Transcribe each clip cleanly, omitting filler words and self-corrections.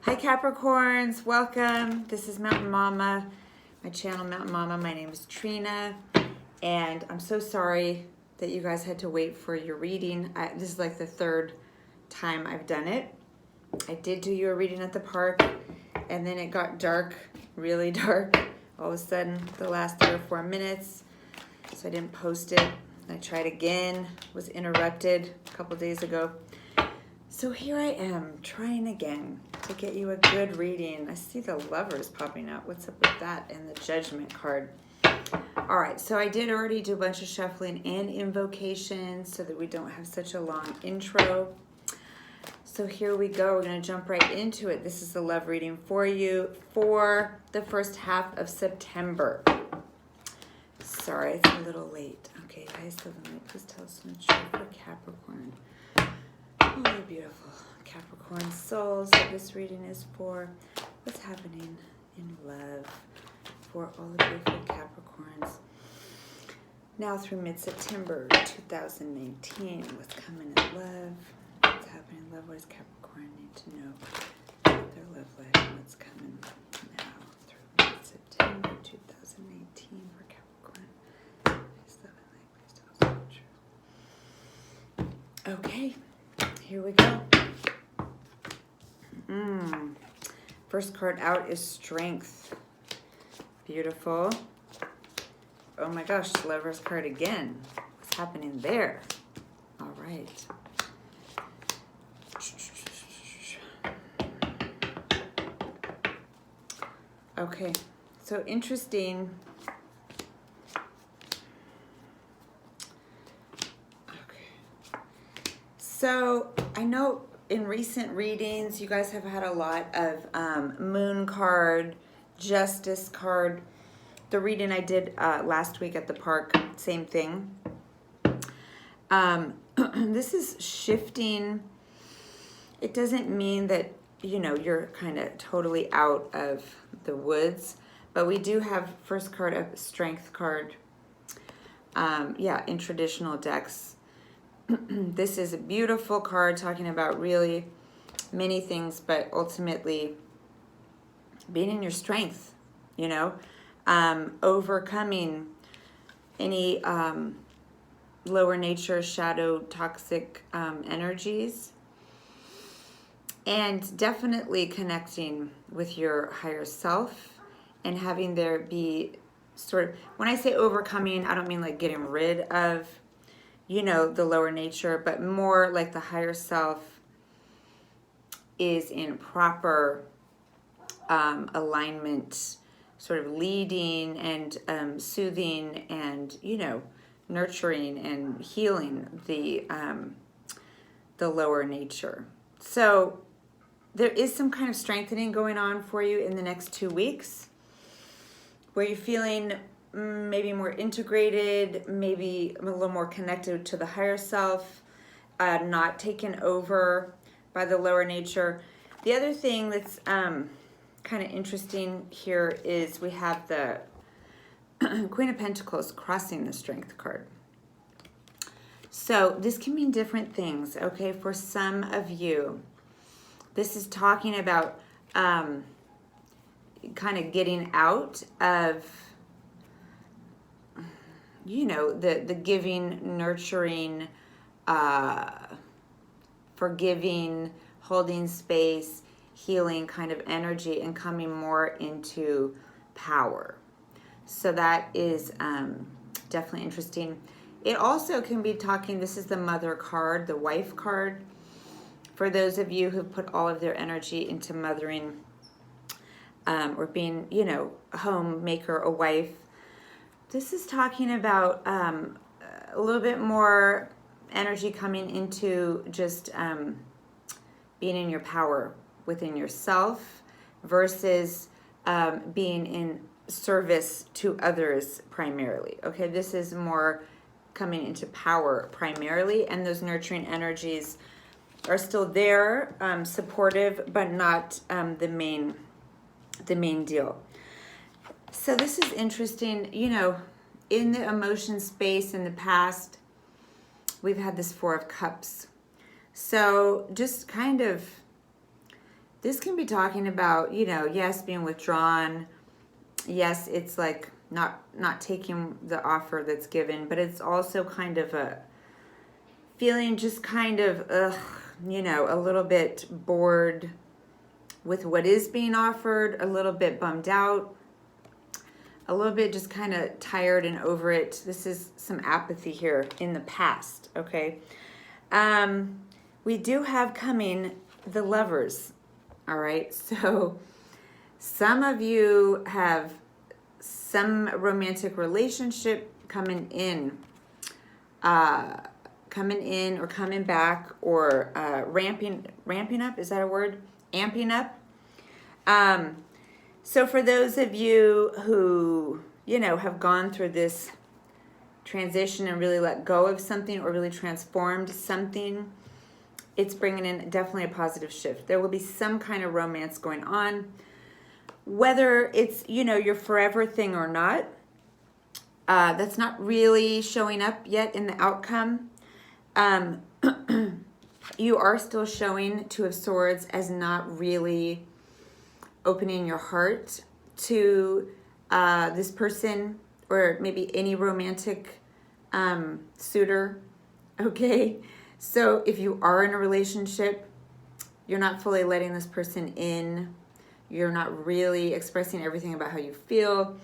Hi Capricorns, welcome. This is Mountain Mama, my channel Mountain Mama. My name is Trina, and I'm so sorry that you guys had to wait for your reading. This is like the third time I've done it. I did do your reading at the park, and then it got dark, really dark, all of a sudden the last 3 or 4 minutes, so I didn't post it. I tried again, was interrupted a couple days ago. So here I am, trying again to get you a good reading. I see the Lovers popping out. What's up with that? And the Judgment card. All right, so I did already do a bunch of shuffling and invocations so that we don't have such a long intro. So here we go. We're going to jump right into it. This is the love reading for you for the first half of September. Sorry, it's a little late. Okay, guys, so please tell us what's true for Capricorn. Oh, they're beautiful Capricorn souls that this reading is for. What's happening in love for all the beautiful Capricorns now through mid-September 2019. What's coming in love? What's happening in love? What does Capricorn need to know about their love life and what's coming now through mid-September 2019 for Capricorn? Please love and light, please tell us the truth. Okay. Here we go. First card out is Strength. Beautiful. Oh my gosh, Lover's card again. What's happening there? All right. Okay, so interesting. So I know in recent readings, you guys have had a lot of Moon card, Justice card. The reading I did last week at the park, same thing. This is shifting. It doesn't mean that, you know, you're kind of totally out of the woods, but we do have first card of Strength card. Yeah, in traditional decks. This is a beautiful card talking about really many things, but ultimately being in your strength, you know, overcoming any lower nature, shadow, toxic energies, and definitely connecting with your higher self and having there be sort of, when I say overcoming, I don't mean like getting rid of, you know, the lower nature, but more like the higher self is in proper alignment, sort of leading and soothing and, you know, nurturing and healing the lower nature. So there is some kind of strengthening going on for you in the next 2 weeks where you're feeling maybe more integrated, maybe a little more connected to the higher self, not taken over by the lower nature. The other thing that's kind of interesting here is we have the Queen of Pentacles crossing the Strength card. So this can mean different things, okay? For some of you, this is talking about kind of getting out of, you know, the giving, nurturing, forgiving, holding space, healing kind of energy and coming more into power. So that is definitely interesting. It also can be talking, this is the Mother card, the Wife card. For those of you who put all of their energy into mothering or being, you know, a homemaker, a wife, this is talking about a little bit more energy coming into just being in your power within yourself versus being in service to others primarily. Okay, this is more coming into power primarily, and those nurturing energies are still there, supportive, but not the main deal. So this is interesting, you know, in the emotion space in the past, we've had this Four of Cups. So just kind of this can be talking about, yes, being withdrawn. Yes, it's like not taking the offer that's given, but it's also kind of a feeling just kind of, a little bit bored with what is being offered, a little bit bummed out, a little bit just kind of tired and over it. This is some apathy here in the past, okay? We do have coming the Lovers, all right? So some of you have some romantic relationship coming in or coming back, or ramping up, is that a word? Amping up. So for those of you who, have gone through this transition and really let go of something or really transformed something, it's bringing in definitely a positive shift. There will be some kind of romance going on, whether it's, your forever thing or not. That's not really showing up yet in the outcome. You are still showing Two of Swords as not really opening your heart to this person, or maybe any romantic suitor, okay? So if you are in a relationship, you're not fully letting this person in. You're not really expressing everything about how you feel.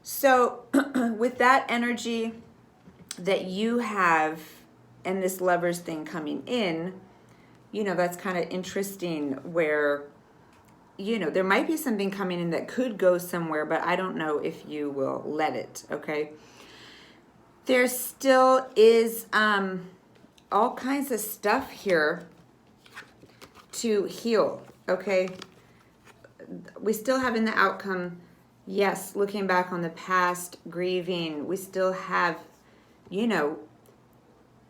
So with that energy that you have and this Lovers thing coming in, that's kind of interesting, where there might be something coming in that could go somewhere, but I don't know if you will let it, okay? There still is all kinds of stuff here to heal, okay? We still have in the outcome, yes, looking back on the past, grieving. We still have,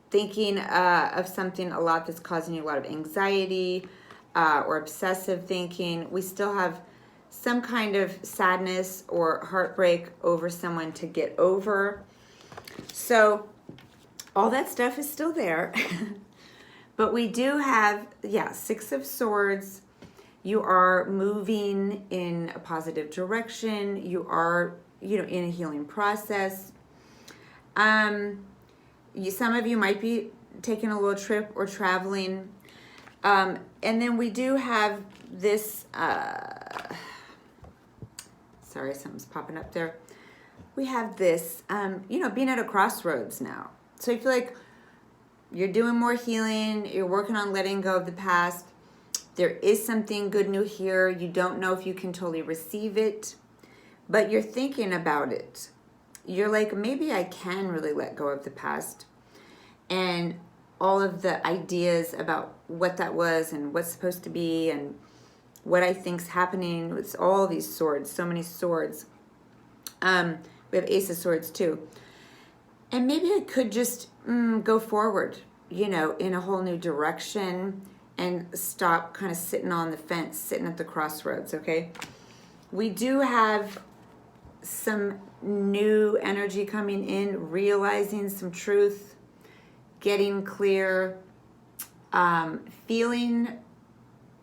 thinking of something a lot that's causing you a lot of anxiety, or obsessive thinking. We still have some kind of sadness or heartbreak over someone to get over. So all that stuff is still there. But we do have, Six of Swords. You are moving in a positive direction. You are, in a healing process. Some of you might be taking a little trip or traveling. And then we do have this, sorry, something's popping up there. We have this, being at a crossroads now. So I feel like you're doing more healing. You're working on letting go of the past. There is something good new here. You don't know if you can totally receive it, but you're thinking about it. You're like, maybe I can really let go of the past. And all of the ideas about what that was and what's supposed to be and what I think's happening. It's all these swords, so many swords. We have Ace of Swords too. And maybe I could just go forward, in a whole new direction, and stop kind of sitting on the fence, sitting at the crossroads, okay? We do have some new energy coming in, realizing some truth, getting clear, feeling,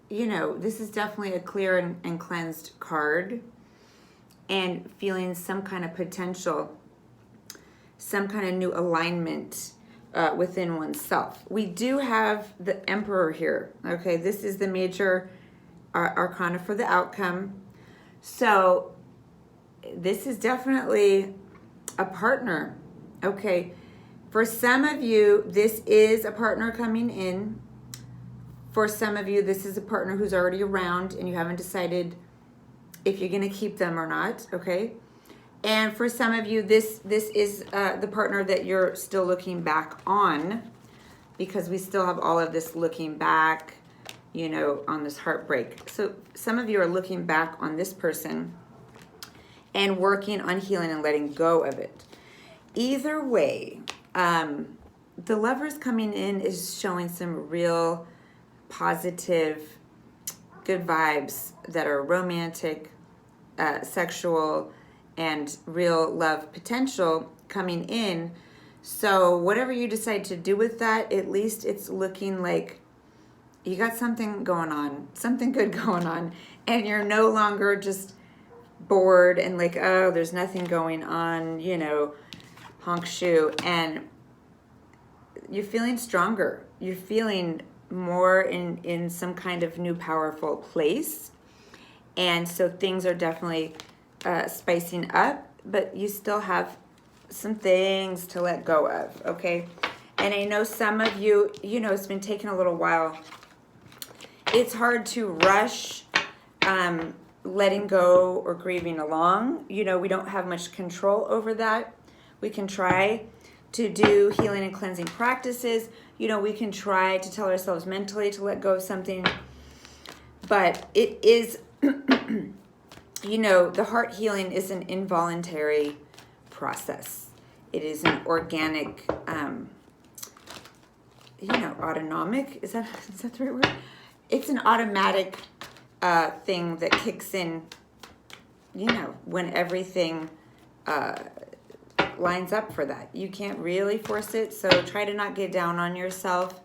this is definitely a clear and cleansed card, and feeling some kind of potential, some kind of new alignment within oneself. We do have the Emperor here, okay? This is the major arcana for the outcome. So this is definitely a partner, okay? For some of you, this is a partner coming in. For some of you, this is a partner who's already around and you haven't decided if you're going to keep them or not, okay? And for some of you, this is the partner that you're still looking back on, because we still have all of this looking back, on this heartbreak. So some of you are looking back on this person and working on healing and letting go of it. Either way, the Lovers coming in is showing some real positive, good vibes that are romantic, sexual, and real love potential coming in. So whatever you decide to do with that, at least it's looking like you got something going on, something good going on, and you're no longer just bored and like, oh, there's nothing going on, you know, honk shoe, and you're feeling stronger. You're feeling more in some kind of new powerful place. And so things are definitely spicing up, but you still have some things to let go of, okay? And I know some of you, you know, it's been taking a little while. It's hard to rush letting go or grieving along. You know, we don't have much control over that. We can try to do healing and cleansing practices. You know, we can try to tell ourselves mentally to let go of something. But it is, you know, the heart healing is an involuntary process. It is an organic, you know, autonomic. Is that the right word? It's an automatic thing that kicks in, you know, when everything lines up for that. You can't really force it, so try to not get down on yourself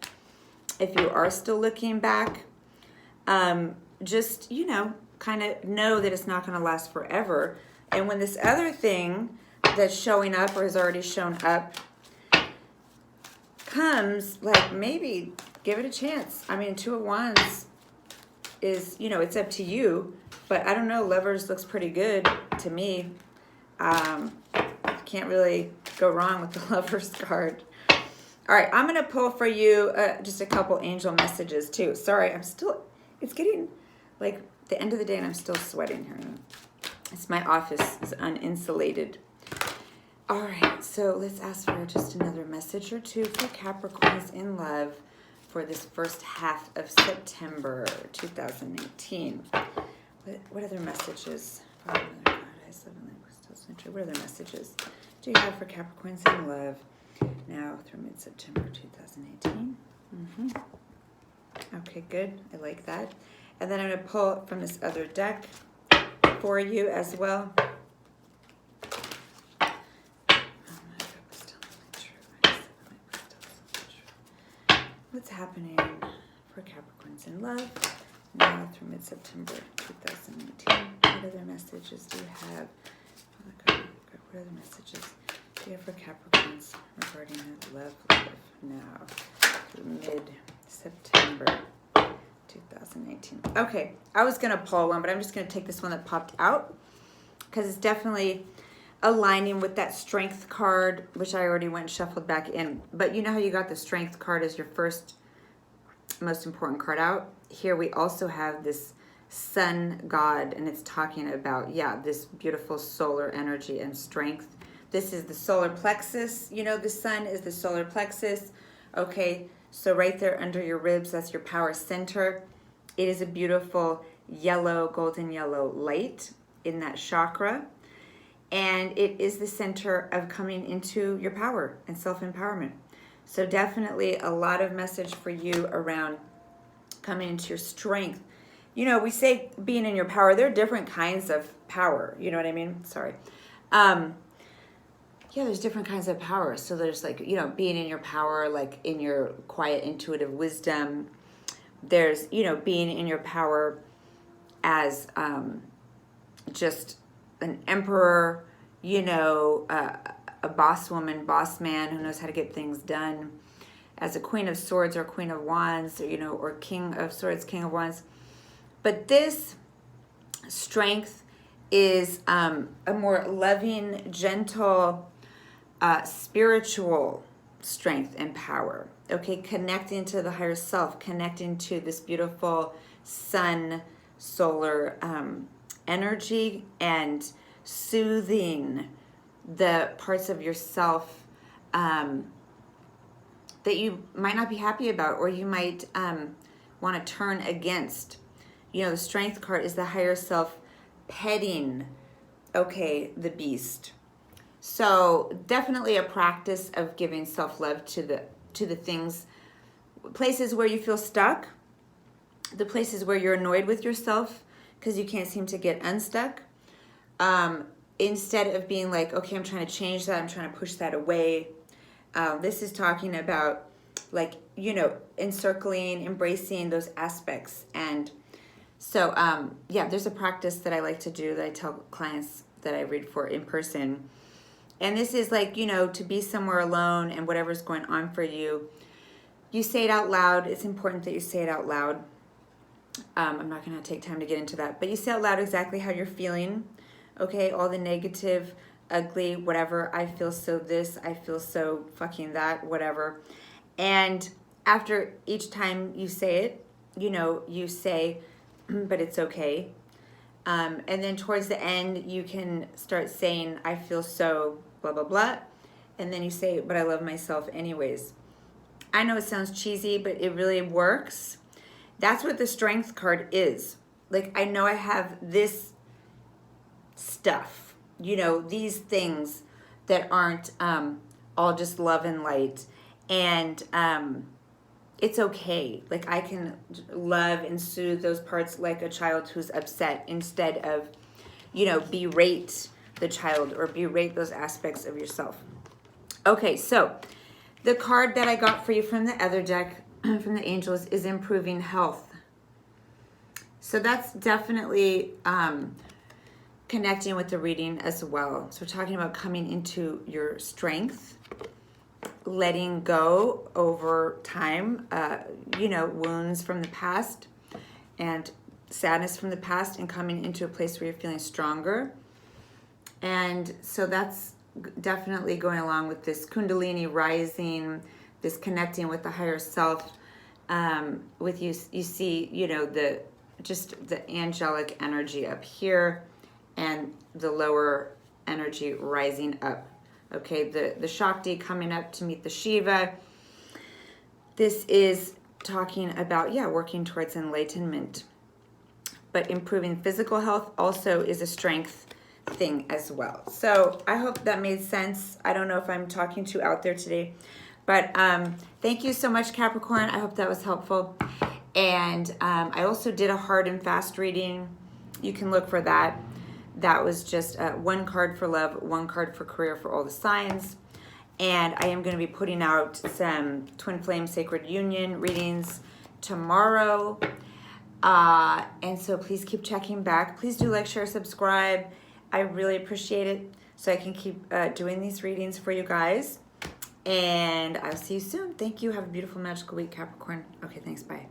if you are still looking back. Just, you know, kind of know that it's not going to last forever. And when this other thing that's showing up or has already shown up comes, like, maybe give it a chance. I mean, Two of Wands is, you know, it's up to you, but I don't know, Lovers looks pretty good to me. Can't really go wrong with the Lovers card. All right, I'm going to pull for you just a couple angel messages too. Sorry, it's getting like the end of the day and I'm still sweating here. It's my office is uninsulated. All right, so let's ask for just another message or two for Capricorns in love for this first half of September 2018. What other messages? What other messages do you have for Capricorns in love now through mid-September 2018? Okay, good. I like that. And then I'm going to pull from this other deck for you as well. What's happening for Capricorns in love now through mid-September 2018? What other messages do you have? What other messages do you have for Capricorns regarding their love life now through mid-September 2018? Okay, I was going to pull one, but I'm just going to take this one that popped out because it's definitely aligning with that Strength card, which I already went and shuffled back in. But you know how you got the Strength card as your first most important card out? Here we also have this Sun God, and it's talking about, yeah, this beautiful solar energy and strength. This is the solar plexus. You know, the sun is the solar plexus. Okay, so right there under your ribs, that's your power center. It is a beautiful yellow, golden yellow light in that chakra. And it is the center of coming into your power and self-empowerment. So definitely a lot of message for you around coming into your strength. You know, we say being in your power. There are different kinds of power. You know what I mean? Sorry. Yeah, there's different kinds of power. So there's like, you know, being in your power, like in your quiet, intuitive wisdom. There's, you know, being in your power as just an emperor, you know, a boss woman, boss man who knows how to get things done. As a Queen of Swords or Queen of Wands, or, you know, or King of Swords, King of Wands. But this strength is a more loving, gentle, spiritual strength and power. Okay, connecting to the higher self, connecting to this beautiful sun, solar energy, and soothing the parts of yourself that you might not be happy about, or you might want to turn against. You know, the Strength card is the higher self petting, okay, the beast. So definitely a practice of giving self-love to the things, places where you feel stuck, the places where you're annoyed with yourself because you can't seem to get unstuck. Instead of being like, okay, I'm trying to change that, I'm trying to push that away. This is talking about like, you know, encircling, embracing those aspects. And so, yeah, there's a practice that I like to do that I tell clients that I read for in person. And this is like, you know, to be somewhere alone and whatever's going on for you, you say it out loud. It's important that you say it out loud. I'm not going to take time to get into that, but you say out loud exactly how you're feeling. Okay, all the negative, ugly, whatever. I feel so this, I feel so fucking that, whatever. And after each time you say it, you know, you say, but it's okay. And then towards the end, you can start saying, I feel so blah, blah, blah. And then you say, but I love myself anyways. I know it sounds cheesy, but it really works. That's what the strength card is. Like, I know I have this stuff, you know, these things that aren't all just love and light. And it's okay. Like, I can love and soothe those parts like a child who's upset instead of, you know, berate the child or berate those aspects of yourself. Okay, so the card that I got for you from the other deck, from the angels, is improving health. So that's definitely connecting with the reading as well. So we're talking about coming into your strength, letting go over time, you know, wounds from the past and sadness from the past, and coming into a place where you're feeling stronger. And so that's definitely going along with this Kundalini rising, this connecting with the higher self. With you see, you know, the angelic energy up here and the lower energy rising up. Okay, the Shakti coming up to meet the Shiva. This is talking about, yeah, working towards enlightenment. But improving physical health also is a strength thing as well. So I hope that made sense. I don't know if I'm talking too out there today, but thank you so much, Capricorn. I hope that was helpful. And I also did a hard and fast reading. You can look for that. That was just one card for love, one card for career for all the signs. And I am going to be putting out some Twin Flame Sacred Union readings tomorrow. And so please keep checking back. Please do like, share, subscribe. I really appreciate it, so I can keep doing these readings for you guys. And I'll see you soon. Thank you. Have a beautiful, magical week, Capricorn. Okay, thanks. Bye.